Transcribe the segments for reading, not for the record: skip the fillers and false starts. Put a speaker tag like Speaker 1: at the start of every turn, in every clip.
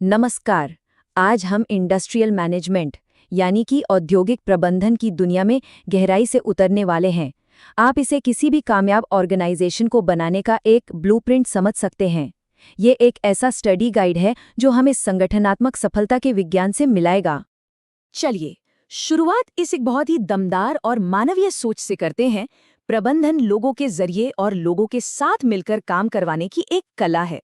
Speaker 1: नमस्कार। आज हम इंडस्ट्रियल मैनेजमेंट यानी कि औद्योगिक प्रबंधन की दुनिया में गहराई से उतरने वाले हैं। आप इसे किसी भी कामयाब ऑर्गेनाइजेशन को बनाने का एक ब्लूप्रिंट समझ सकते हैं। ये एक ऐसा स्टडी गाइड है जो हमें संगठनात्मक सफलता के विज्ञान से मिलाएगा।
Speaker 2: चलिए शुरुआत इस एक बहुत ही दमदार और मानवीय सोच से करते हैं। प्रबंधन लोगों के जरिए और लोगों के साथ मिलकर काम करवाने की एक कला है।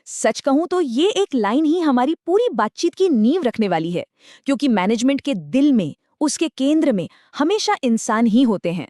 Speaker 2: सच कहूं तो ये एक लाइन ही हमारी पूरी बातचीत की नींव रखने वाली है, क्योंकि मैनेजमेंट के दिल में, उसके केंद्र में हमेशा इंसान ही होते हैं।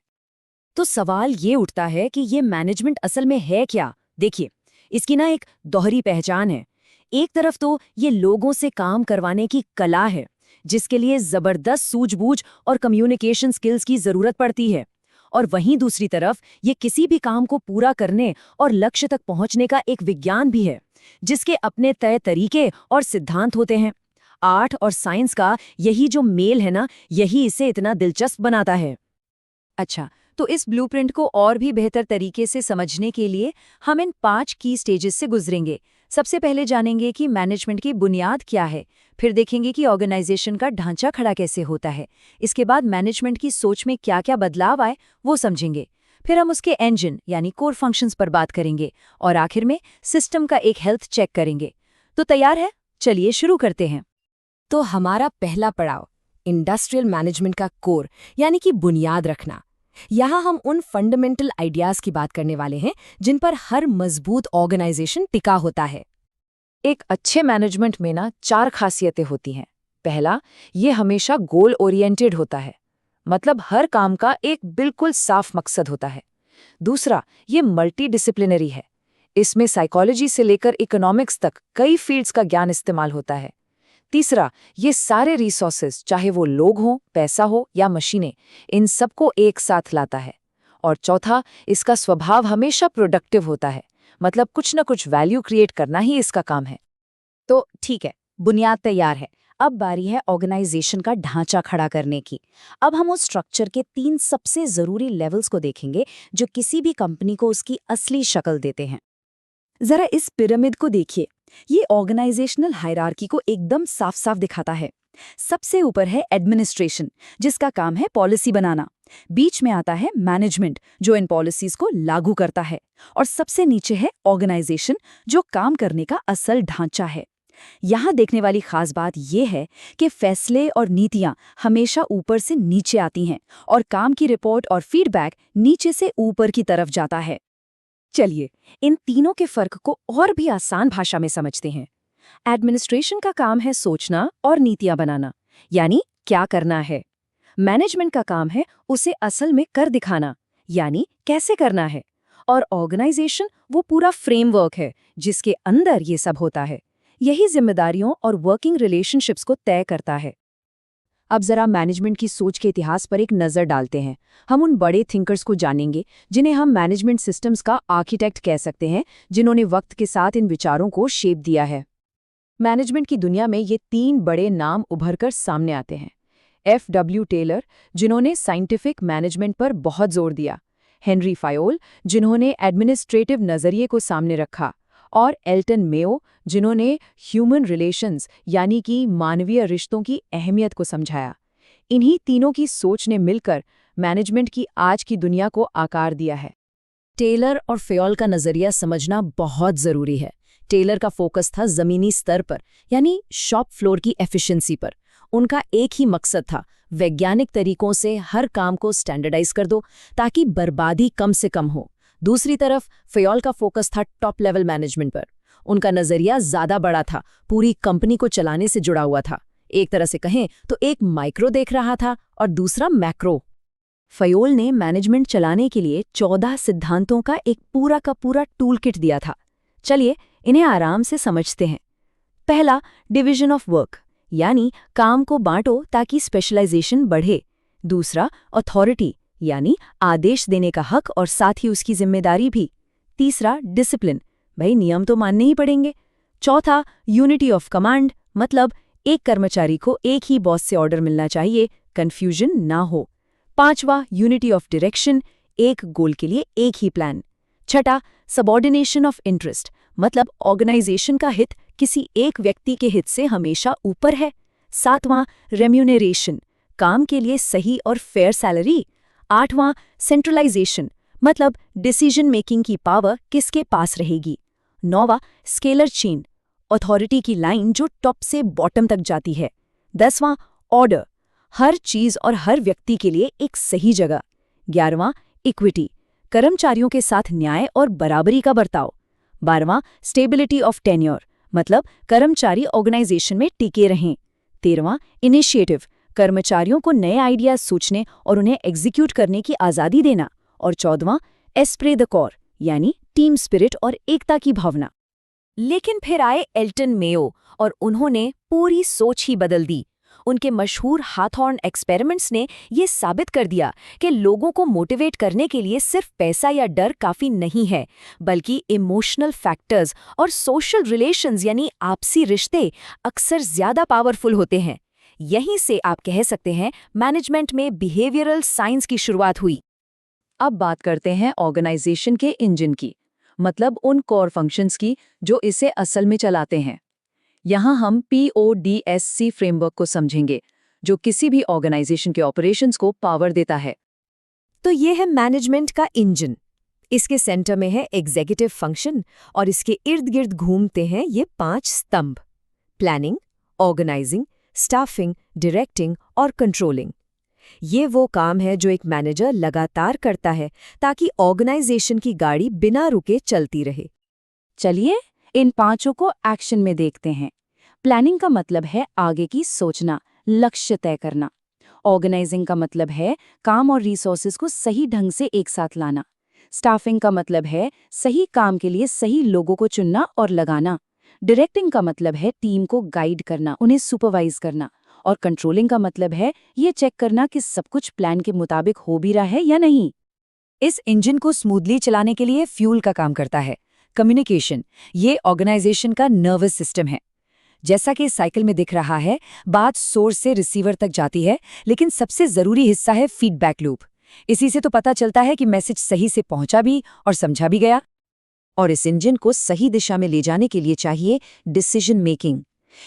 Speaker 1: तो सवाल ये उठता है कि ये मैनेजमेंट असल में है क्या। देखिए, इसकी ना एक दोहरी पहचान है। एक तरफ तो ये लोगों से काम करवाने की कला है, जिसके लिए जबरदस्त सूझबूझ और कम्युनिकेशन स्किल्स की जरूरत पड़ती है। और वहीं दूसरी तरफ ये किसी भी काम को पूरा करने और लक्ष्य तक पहुंचने का एक विज्ञान भी है, जिसके अपने तय तरीके और सिद्धांत होते हैं। आर्ट और साइंस का यही जो मेल है ना, यही इसे इतना दिलचस्प बनाता है। अच्छा, तो इस ब्लूप्रिंट को और भी बेहतर तरीके से समझने के लिए हम इन 5 की स्टेजेस से गुजरेंगे। सबसे पहले जानेंगे कि मैनेजमेंट की बुनियाद क्या है, फिर देखेंगे कि ऑर्गेनाइजेशन का ढांचा खड़ा कैसे होता है, इसके बाद मैनेजमेंट की सोच में क्या क्या बदलाव आए वो समझेंगे, फिर हम उसके इंजन यानी कोर फंक्शंस पर बात करेंगे और आखिर में सिस्टम का एक हेल्थ चेक करेंगे। तो तैयार है? चलिए शुरू करते हैं। तो हमारा पहला पड़ाव इंडस्ट्रियल मैनेजमेंट का कोर यानी कि बुनियाद रखना। यहाँ हम उन फंडामेंटल आइडियाज की बात करने वाले हैं जिन पर हर मजबूत ऑर्गेनाइजेशन टिका होता है। एक अच्छे मैनेजमेंट में ना 4 खासियतें होती हैं। पहला, ये हमेशा गोल ओरिएंटेड होता है, मतलब हर काम का एक बिल्कुल साफ मकसद होता है। दूसरा, ये मल्टी डिसिप्लिनरी है। इसमें साइकोलॉजी से लेकर इकोनॉमिक्स तक कई फील्ड्स का ज्ञान इस्तेमाल होता है। तीसरा, ये सारे रिसोर्सेज, चाहे वो लोग हों, पैसा हो या मशीनें, इन सबको एक साथ लाता है। और चौथा, इसका स्वभाव हमेशा प्रोडक्टिव होता है, मतलब कुछ न कुछ वैल्यू क्रिएट करना ही इसका काम है। तो ठीक है, बुनियाद तैयार है। अब बारी है ऑर्गेनाइजेशन का ढांचा खड़ा करने की। अब हम उस स्ट्रक्चर के 3 सबसे जरूरी लेवल्स को देखेंगे जो किसी भी कंपनी को उसकी असली शक्ल देते हैं। जरा इस पिरामिड को देखिए। ये ऑर्गेनाइजेशनल हायरार्की को एकदम साफ साफ दिखाता है। सबसे ऊपर है एडमिनिस्ट्रेशन, जिसका काम है पॉलिसी बनाना। बीच में आता है मैनेजमेंट, जो इन पॉलिसीज को लागू करता है। और सबसे नीचे है ऑर्गेनाइजेशन, जो काम करने का असल ढांचा है। यहाँ देखने वाली खास बात यह है कि फैसले और नीतियाँ हमेशा ऊपर से नीचे आती हैं और काम की रिपोर्ट और फीडबैक नीचे से ऊपर की तरफ जाता है। चलिए, इन तीनों के फर्क को और भी आसान भाषा में समझते हैं। एडमिनिस्ट्रेशन का काम है सोचना और नीतियां बनाना, यानी क्या करना है। मैनेजमेंट का काम है उसे असल में कर दिखाना, यानी कैसे करना है। और ऑर्गेनाइजेशन वो पूरा फ्रेमवर्क है जिसके अंदर ये सब होता है। यही जिम्मेदारियों और वर्किंग रिलेशनशिप्स को तय करता है। अब जरा मैनेजमेंट की सोच के इतिहास पर एक नज़र डालते हैं। हम उन बड़े थिंकर्स को जानेंगे जिन्हें हम मैनेजमेंट सिस्टम्स का आर्किटेक्ट कह सकते हैं, जिन्होंने वक्त के साथ इन विचारों को शेप दिया है। मैनेजमेंट की दुनिया में ये 3 बड़े नाम उभरकर सामने आते हैं। F.W. टेलर, जिन्होंने साइंटिफिक मैनेजमेंट पर बहुत जोर दिया। हेनरी फायोल, जिन्होंने एडमिनिस्ट्रेटिव नज़रिए को सामने रखा। और एल्टन मेयो, जिन्होंने ह्यूमन रिलेशंस यानी कि मानवीय रिश्तों की अहमियत को समझाया। इन्हीं तीनों की सोच ने मिलकर मैनेजमेंट की आज की दुनिया को आकार दिया है। टेलर और फेयोल का नज़रिया समझना बहुत ज़रूरी है। टेलर का फोकस था ज़मीनी स्तर पर, यानी शॉप फ्लोर की एफिशिएंसी पर। उनका एक ही मकसद था, वैज्ञानिक तरीकों से हर काम को स्टैंडर्डाइज कर दो ताकि बर्बादी कम से कम हो। दूसरी तरफ फेयोल का फोकस था टॉप लेवल मैनेजमेंट पर। उनका नजरिया ज्यादा बड़ा था, पूरी कंपनी को चलाने से जुड़ा हुआ था। एक तरह से कहें तो एक माइक्रो देख रहा था और दूसरा मैक्रो। फेयोल ने मैनेजमेंट चलाने के लिए 14 सिद्धांतों का एक पूरा का पूरा टूलकिट दिया था। चलिए इन्हें आराम से समझते हैं। पहला, डिवीजन ऑफ वर्क, यानी काम को बांटो ताकि स्पेशलाइजेशन बढ़े। दूसरा, अथॉरिटी, यानी आदेश देने का हक और साथ ही उसकी जिम्मेदारी भी। तीसरा, डिसिप्लिन, भाई नियम तो मानने ही पड़ेंगे। चौथा, यूनिटी ऑफ कमांड, मतलब एक कर्मचारी को एक ही बॉस से ऑर्डर मिलना चाहिए, कंफ्यूजन ना हो। पांचवा, यूनिटी ऑफ डायरेक्शन, एक गोल के लिए एक ही प्लान। छठा, सबऑर्डिनेशन ऑफ इंटरेस्ट,
Speaker 2: मतलब ऑर्गेनाइजेशन का हित किसी एक व्यक्ति के हित से हमेशा ऊपर है। 7वां, रेम्यूनरेशन, काम के लिए सही और फेयर सैलरी। 8वां, सेंट्रलाइजेशन, मतलब डिसीजन मेकिंग की पावर किसके पास रहेगी। 9वां, स्केलर चेन, अथॉरिटी की लाइन जो टॉप से बॉटम तक जाती है। 10वां, ऑर्डर, हर चीज और हर व्यक्ति के लिए एक सही जगह। 11वां, इक्विटी, कर्मचारियों के साथ न्याय और बराबरी का बर्ताव। 12वां, स्टेबिलिटी ऑफ टेन्योर, मतलब कर्मचारी ऑर्गेनाइजेशन में टिके रहें। 13वां, इनिशिएटिव, कर्मचारियों को नए आइडियाज सोचने और उन्हें एग्जीक्यूट करने की आज़ादी देना। और 14वां, एस्प्रे द कोर, यानी टीम स्पिरिट और एकता की भावना। लेकिन फिर आए एल्टन मेयो और उन्होंने पूरी सोच ही बदल दी। उनके मशहूर हाथॉर्न एक्सपेरिमेंट्स ने ये साबित कर दिया कि लोगों को मोटिवेट करने के लिए सिर्फ पैसा या डर काफ़ी नहीं है, बल्कि इमोशनल फैक्टर्स और सोशल रिलेशंस यानी आपसी रिश्ते अक्सर ज़्यादा पावरफुल होते हैं। यहीं से आप कह सकते हैं मैनेजमेंट में बिहेवियरल साइंस की शुरुआत हुई। अब बात करते हैं ऑर्गेनाइजेशन के इंजन की, मतलब उन कोर फंक्शंस की जो इसे असल में चलाते हैं। यहाँ हम PODSC फ्रेमवर्क को समझेंगे, जो किसी भी ऑर्गेनाइजेशन के ऑपरेशंस को पावर देता है। तो ये है मैनेजमेंट का इंजन। इसके सेंटर में है एग्जीक्यूटिव फंक्शन और इसके इर्द गिर्द घूमते हैं ये 5 स्तंभ: प्लानिंग, ऑर्गेनाइजिंग, स्टाफिंग, डायरेक्टिंग और कंट्रोलिंग। ये वो काम है जो एक मैनेजर लगातार करता है ताकि ऑर्गेनाइजेशन की गाड़ी बिना रुके चलती रहे। चलिए इन 5 को एक्शन में देखते हैं। प्लानिंग का मतलब है आगे की सोचना, लक्ष्य तय करना। ऑर्गेनाइजिंग का मतलब है काम और रिसोर्सेज को सही ढंग से एक साथ लाना। स्टाफिंग का मतलब है सही काम के लिए सही लोगों को चुनना और लगाना। डायरेक्टिंग का मतलब है टीम को गाइड करना, उन्हें सुपरवाइज करना। और कंट्रोलिंग का मतलब है ये चेक करना कि सब कुछ प्लान के मुताबिक हो भी रहा है या नहीं। इस इंजन को स्मूथली चलाने के लिए फ्यूल का काम करता है कम्युनिकेशन। ये ऑर्गेनाइजेशन का नर्वस सिस्टम है। जैसा कि साइकिल में दिख रहा है, बात सोर्स से रिसीवर तक जाती है, लेकिन सबसे जरूरी हिस्सा है फीडबैक लूप। इसी से तो पता चलता है कि मैसेज सही से पहुंचा भी और समझा भी गया। और इस इंजन को सही दिशा में ले जाने के लिए चाहिए डिसीजन मेकिंग।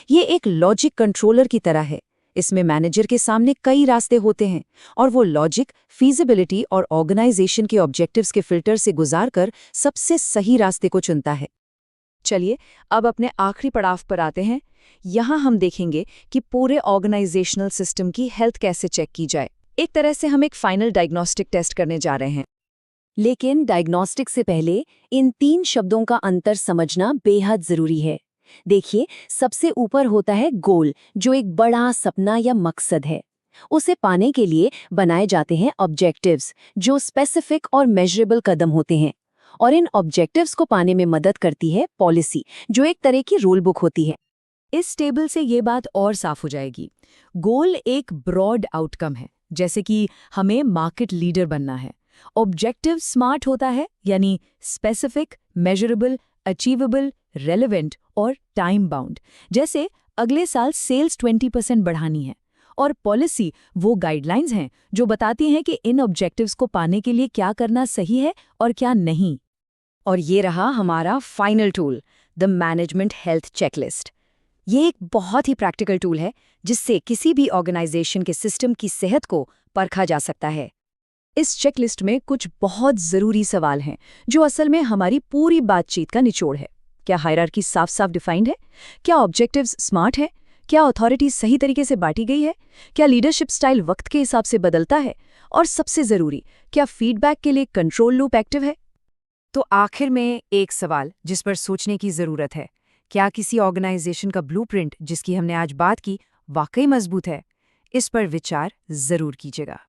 Speaker 2: ये एक लॉजिक कंट्रोलर की तरह है। इसमें मैनेजर के सामने कई रास्ते होते हैं और वो लॉजिक, फीजिबिलिटी और ऑर्गेनाइजेशन के ऑब्जेक्टिव्स के फिल्टर से गुजारकर सबसे सही रास्ते को चुनता है। चलिए अब अपने आखिरी पड़ाव पर आते हैं। यहाँ हम देखेंगे कि पूरे ऑर्गेनाइजेशनल सिस्टम की हेल्थ कैसे चेक की जाए। एक तरह से हम एक फाइनल डायग्नोस्टिक टेस्ट करने जा रहे हैं। लेकिन डायग्नोस्टिक से पहले इन 3 शब्दों का अंतर समझना बेहद जरूरी है। देखिए, सबसे ऊपर होता है गोल, जो एक बड़ा सपना या मकसद है। उसे पाने के लिए बनाए जाते हैं ऑब्जेक्टिव्स, जो स्पेसिफिक और मेजरेबल कदम होते हैं। और इन ऑब्जेक्टिव्स को पाने में मदद करती है पॉलिसी, जो एक तरह की रूल बुक होती है। इस टेबल से ये बात और साफ हो जाएगी। गोल एक ब्रॉड आउटकम है, जैसे कि हमें मार्केट लीडर बनना है। ऑब्जेक्टिव स्मार्ट होता है, यानी स्पेसिफिक, मेजरेबल, अचीवेबल, रेलेवेंट और टाइम बाउंड, जैसे अगले साल सेल्स 20% बढ़ानी है। और पॉलिसी वो गाइडलाइंस हैं जो बताती हैं कि इन ऑब्जेक्टिव्स को पाने के लिए क्या करना सही है और क्या नहीं। और ये रहा हमारा final tool, the management health checklist. ये एक बहुत ही प्रैक्टिकल टूल है जिससे किसी भी ऑर्गेनाइजेशन के सिस्टम की सेहत को परखा जा सकता है। इस चेकलिस्ट में कुछ बहुत ज़रूरी सवाल हैं जो असल में हमारी पूरी बातचीत का निचोड़ है। क्या हायरार्की साफ साफ डिफाइंड है? क्या ऑब्जेक्टिव्स स्मार्ट है? क्या अथॉरिटी सही तरीके से बांटी गई है? क्या लीडरशिप स्टाइल वक्त के हिसाब से बदलता है? और सबसे ज़रूरी, क्या फीडबैक के लिए कंट्रोल लूप एक्टिव है? तो आखिर में एक सवाल जिस पर सोचने की ज़रूरत है, क्या किसी ऑर्गेनाइजेशन का ब्लूप्रिंट जिसकी हमने आज बात की वाकई मजबूत है? इस पर विचार ज़रूर कीजिएगा।